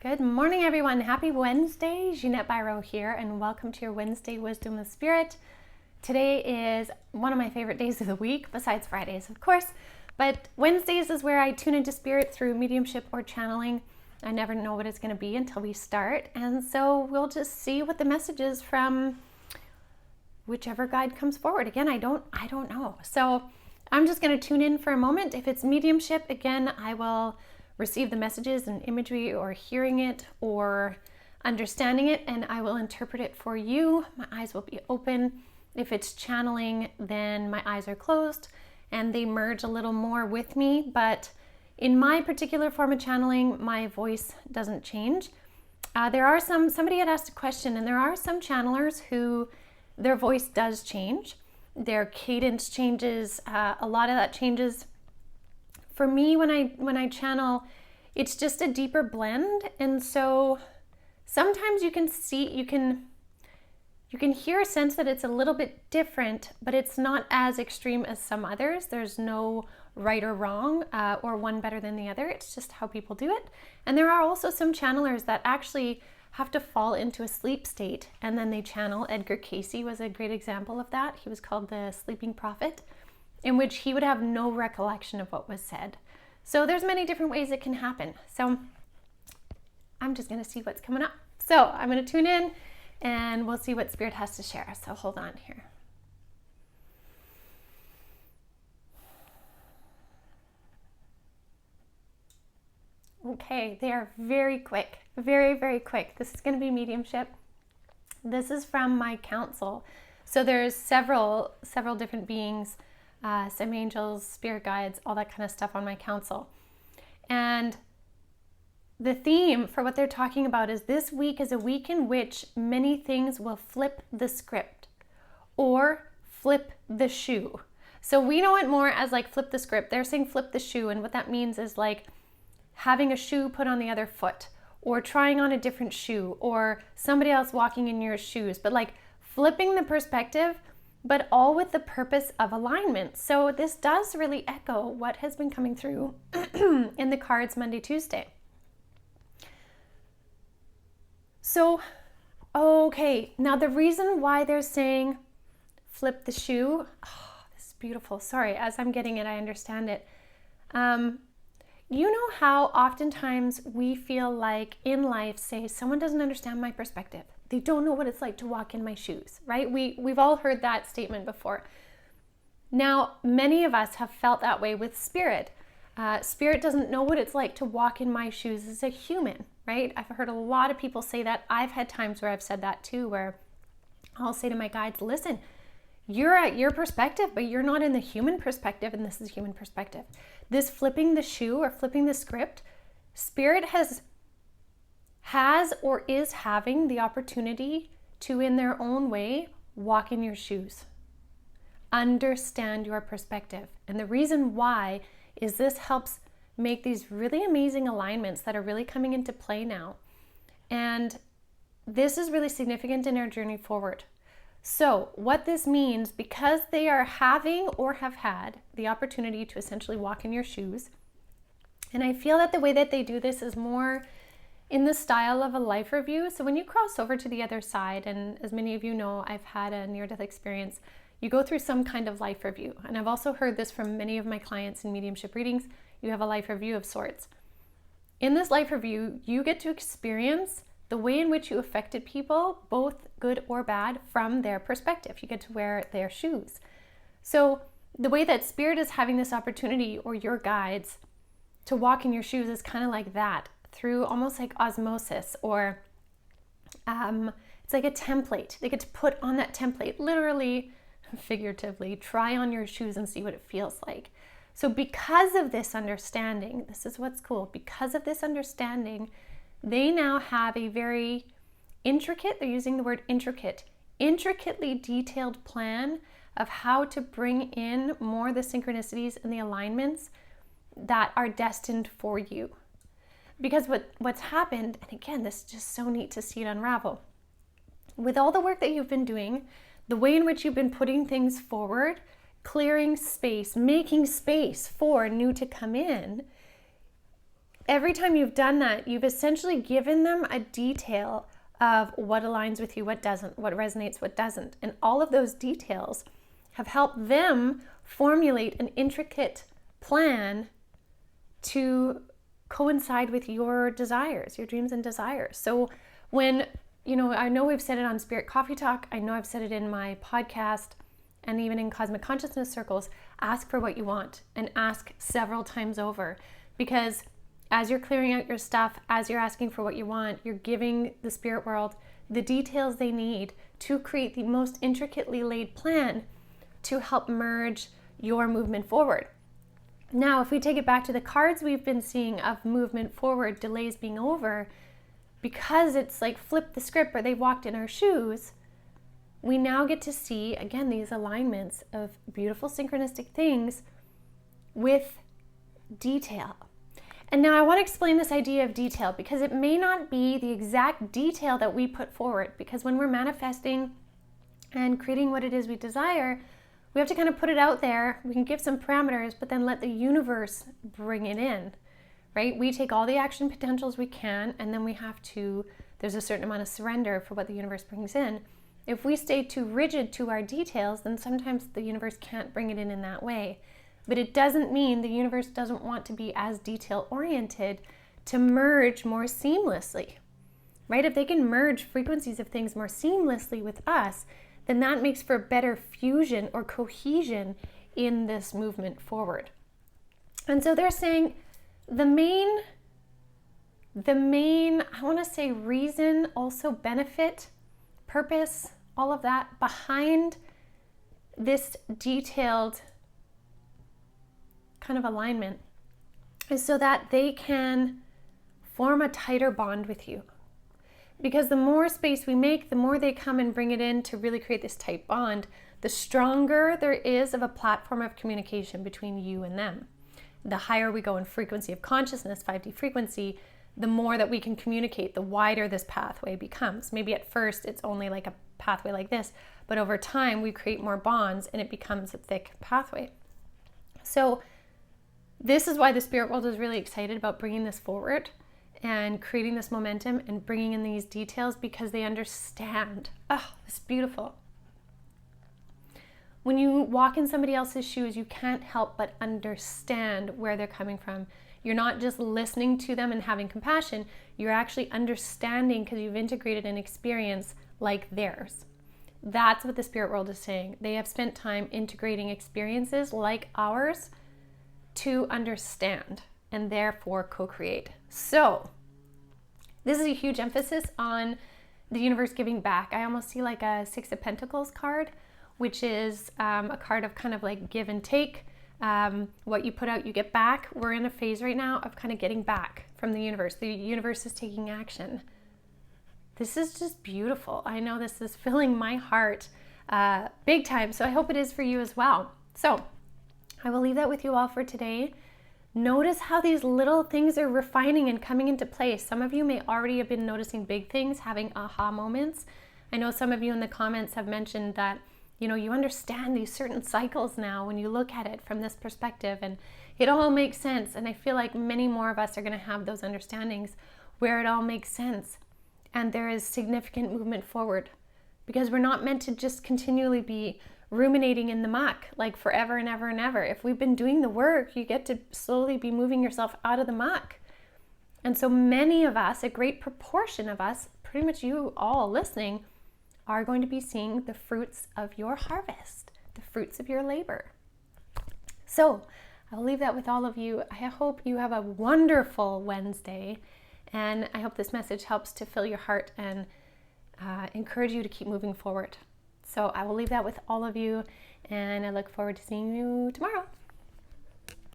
Good morning, everyone. Happy Wednesday. Jeanette Byro here, and welcome to your Wednesday Wisdom of Spirit. Today is one of my favorite days of the week, besides Fridays, of course. But Wednesdays is where I tune into Spirit through mediumship or channeling. I never know what it's going to be until we start. And so we'll just see what the message is from whichever guide comes forward. Again, I don't know. So I'm just going to tune in for a moment. If it's mediumship, again, I will receive the messages and imagery or hearing it or understanding it, and I will interpret it for you. My eyes will be open. If it's channeling, then my eyes are closed and they merge a little more with me. But in my particular form of channeling, my voice doesn't change. Somebody had asked a question, and there are some channelers who their voice does change. Their cadence changes. A lot of that changes. For me, when I channel, it's just a deeper blend, and so sometimes you can hear a sense that it's a little bit different, but it's not as extreme as some others. There's no right or wrong, or one better than the other. It's just how people do it. And there are also some channelers that actually have to fall into a sleep state and then they channel. Edgar Cayce was a great example of that. He was called the Sleeping Prophet, in which he would have no recollection of what was said. So there's many different ways it can happen. So I'm just going to see what's coming up. So I'm going to tune in and we'll see what Spirit has to share. So hold on here. Okay, they are very quick, very, very quick. This is going to be mediumship. This is from my council. So there's several different beings, some angels, spirit guides, all that kind of stuff on my council. And the theme for what they're talking about is this week is a week in which many things will flip the script or flip the shoe. So we know it more as like flip the script. They're saying flip the shoe, and what that means is like having a shoe put on the other foot, or trying on a different shoe, or somebody else walking in your shoes, but like flipping the perspective, but all with the purpose of alignment. So this does really echo what has been coming through in the cards Monday, Tuesday. So, okay, now the reason why they're saying flip the shoe, this is beautiful. Sorry, as I'm getting it, I understand it. You know how oftentimes we feel like in life, say, someone doesn't understand my perspective. They don't know what it's like to walk in my shoes, right? We've all heard that statement before. Now, many of us have felt that way with Spirit. Spirit doesn't know what it's like to walk in my shoes as a human, right? I've heard a lot of people say that. I've had times where I've said that too, where I'll say to my guides, listen, you're at your perspective, but you're not in the human perspective, and this is human perspective. This flipping the shoe or flipping the script, Spirit has or is having the opportunity to, in their own way, walk in your shoes. Understand your perspective. And the reason why is this helps make these really amazing alignments that are really coming into play now. And this is really significant in our journey forward. So what this means, because they are having or have had the opportunity to essentially walk in your shoes, and I feel that the way that they do this is more in the style of a life review. So when you cross over to the other side, and as many of you know, I've had a near-death experience, you go through some kind of life review. And I've also heard this from many of my clients in mediumship readings. You have a life review of sorts. In this life review, you get to experience the way in which you affected people, both good or bad, from their perspective. You get to wear their shoes. So the way that Spirit is having this opportunity, or your guides, to walk in your shoes is kind of like that, through almost like osmosis, or it's like a template. They get to put on that template, literally, figuratively, try on your shoes and see what it feels like. So because of this understanding, this is what's cool, because of this understanding, they now have a very intricate, they're using the word intricate, intricately detailed plan of how to bring in more the synchronicities and the alignments that are destined for you. Because what's happened, and again, this is just so neat to see it unravel, with all the work that you've been doing, the way in which you've been putting things forward, clearing space, making space for new to come in, every time you've done that, you've essentially given them a detail of what aligns with you, what doesn't, what resonates, what doesn't. And all of those details have helped them formulate an intricate plan to coincide with your desires, your dreams and desires. So when, I know we've said it on Spirit Coffee Talk, I know I've said it in my podcast, and even in Cosmic Consciousness circles, ask for what you want and ask several times over. Because as you're clearing out your stuff, as you're asking for what you want, you're giving the spirit world the details they need to create the most intricately laid plan to help merge your movement forward. Now, if we take it back to the cards we've been seeing of movement forward, delays being over, because it's like flip the script or they walked in our shoes, we now get to see, again, these alignments of beautiful synchronistic things with detail. And now I want to explain this idea of detail, because it may not be the exact detail that we put forward, because when we're manifesting and creating what it is we desire, we have to kind of put it out there. We can give some parameters, but then let the universe bring it in, right? We take all the action potentials we can, and then there's a certain amount of surrender for what the universe brings in. If we stay too rigid to our details, then sometimes the universe can't bring it in that way. But it doesn't mean the universe doesn't want to be as detail-oriented to merge more seamlessly, right? If they can merge frequencies of things more seamlessly with us, then that makes for better fusion or cohesion in this movement forward. And so they're saying the main, I want to say reason, also benefit, purpose, all of that behind this detailed kind of alignment is so that they can form a tighter bond with you. Because the more space we make, the more they come and bring it in to really create this tight bond, the stronger there is of a platform of communication between you and them. The higher we go in frequency of consciousness, 5D frequency, the more that we can communicate, the wider this pathway becomes. Maybe at first it's only like a pathway like this, but over time we create more bonds and it becomes a thick pathway. So this is why the spirit world is really excited about bringing this forward and creating this momentum and bringing in these details, because they understand. Oh, it's beautiful. When you walk in somebody else's shoes, you can't help but understand where they're coming from. You're not just listening to them and having compassion, you're actually understanding because you've integrated an experience like theirs. That's what the spirit world is saying. They have spent time integrating experiences like ours to understand and therefore co-create. So this is a huge emphasis on the universe giving back. I almost see like a Six of Pentacles card, which is a card of kind of like give and take. What you put out, you get back. We're in a phase right now of kind of getting back from the universe. The universe is taking action. This is just beautiful. I know this is filling my heart big time, so I hope it is for you as well. So I will leave that with you all for today. Notice how these little things are refining and coming into place. Some of you may already have been noticing big things, having aha moments. I know some of you in the comments have mentioned that, you understand these certain cycles now when you look at it from this perspective, and it all makes sense. And I feel like many more of us are going to have those understandings where it all makes sense. And there is significant movement forward, because we're not meant to just continually be ruminating in the muck like forever and ever and ever. If we've been doing the work, you get to slowly be moving yourself out of the muck. And so many of us, a great proportion of us, pretty much you all listening, are going to be seeing the fruits of your harvest, the fruits of your labor. So I'll leave that with all of you. I hope you have a wonderful Wednesday, and I hope this message helps to fill your heart and encourage you to keep moving forward. So I will leave that with all of you, and I look forward to seeing you tomorrow.